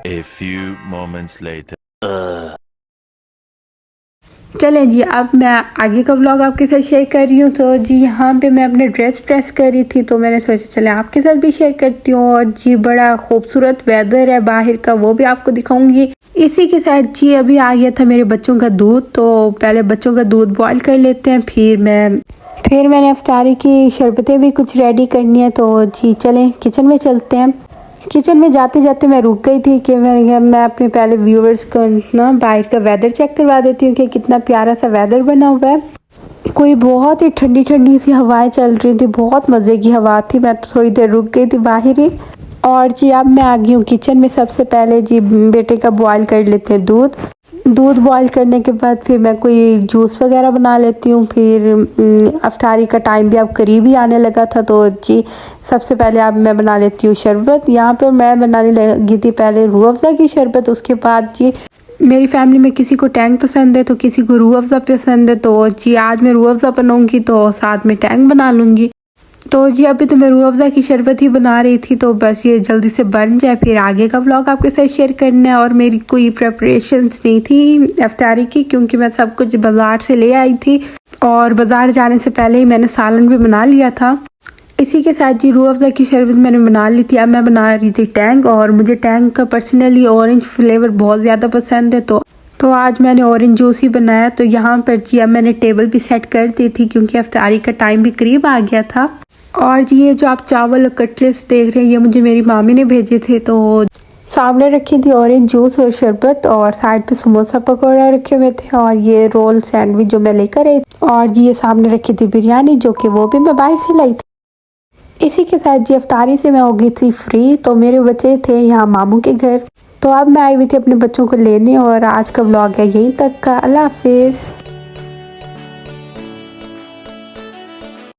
A few moments later. चलें जी अब मैं आगे का व्लॉग आपके साथ शेयर कर रही हूँ। तो जी यहाँ पे मैं अपने ड्रेस प्रेस कर रही थी, तो मैंने सोचा चले आपके साथ भी शेयर करती हूँ। और जी बड़ा खूबसूरत वेदर है बाहर का, वो भी आपको दिखाऊंगी। इसी के साथ जी अभी आ गया था मेरे बच्चों का दूध, तो पहले बच्चों का दूध बॉईल कर लेते हैं, फिर मैंने अफ्तारी की शरबतें भी कुछ रेडी करनी है। तो जी चलें किचन में चलते हैं। किचन में जाते जाते मैं रुक गई थी कि मैं अपने पहले व्यूअर्स को ना बाहर का वेदर चेक करवा देती हूँ कि कितना प्यारा सा वेदर बना हुआ है। कोई बहुत ही ठंडी ठंडी सी हवाएं चल रही थी, बहुत मज़े की हवा थी। मैं तो थोड़ी देर रुक गई थी बाहर ही। और जी अब मैं आ गई हूँ किचन में। सबसे पहले जी बेटे का बॉयल कर लेते हैं दूध बॉईल करने के बाद फिर मैं कोई जूस वगैरह बना लेती हूँ। फिर अफ्तारी का टाइम भी अब करीब ही आने लगा था, तो जी सबसे पहले अब मैं बना लेती हूँ शरबत। यहाँ पे मैं बनाने लगी थी पहले रूह अफ़ज़ा की शरबत, उसके बाद जी मेरी फैमिली में किसी को टैंग पसंद है तो किसी को रूह अफ़ज़ा पसंद है, तो जी आज मैं रूह अफ़ज़ा बनाऊंगी तो साथ में टैंग बना लूँगी। तो जी अभी तो मैं रूह अफ़ज़ा की शरबत ही बना रही थी, तो बस ये जल्दी से बन जाए फिर आगे का व्लॉग आपके साथ शेयर करना है। और मेरी कोई प्रेपरेशंस नहीं थी इफ्तारी की, क्योंकि मैं सब कुछ बाज़ार से ले आई थी और बाज़ार जाने से पहले ही मैंने सालन भी बना लिया था। इसी के साथ जी रूह अफ़ज़ा की शरबत मैंने बना ली थी। अब मैं बना रही थी टैंग, और मुझे टैंग का पर्सनली ऑरेंज फ्लेवर बहुत ज़्यादा पसंद है, तो आज मैंने ऑरेंज जूस ही बनाया। तो यहाँ पर जी अब मैंने टेबल भी सेट कर दी थी क्योंकि इफ्तारी का टाइम भी करीब आ गया था। और जी ये जो आप चावल कटलेट्स देख रहे हैं ये मुझे मेरी मामी ने भेजे थे। तो सामने रखी थी ऑरेंज जूस और शरबत, और साइड पे समोसा पकौड़ा रखे हुए थे, और ये रोल सैंडविच जो मैं लेकर आई, और जी ये सामने रखी थी बिरयानी जो कि वो भी मैं बाहर से लाई थी। इसी के साथ जी इफ्तारी से मैं हो गई थी फ्री। तो मेरे बच्चे थे यहाँ मामू के घर, तो अब मैं आई हुई थी अपने बच्चों को लेने। और आज का व्लॉग है यहीं तक का। अल्लाह हाफिज़।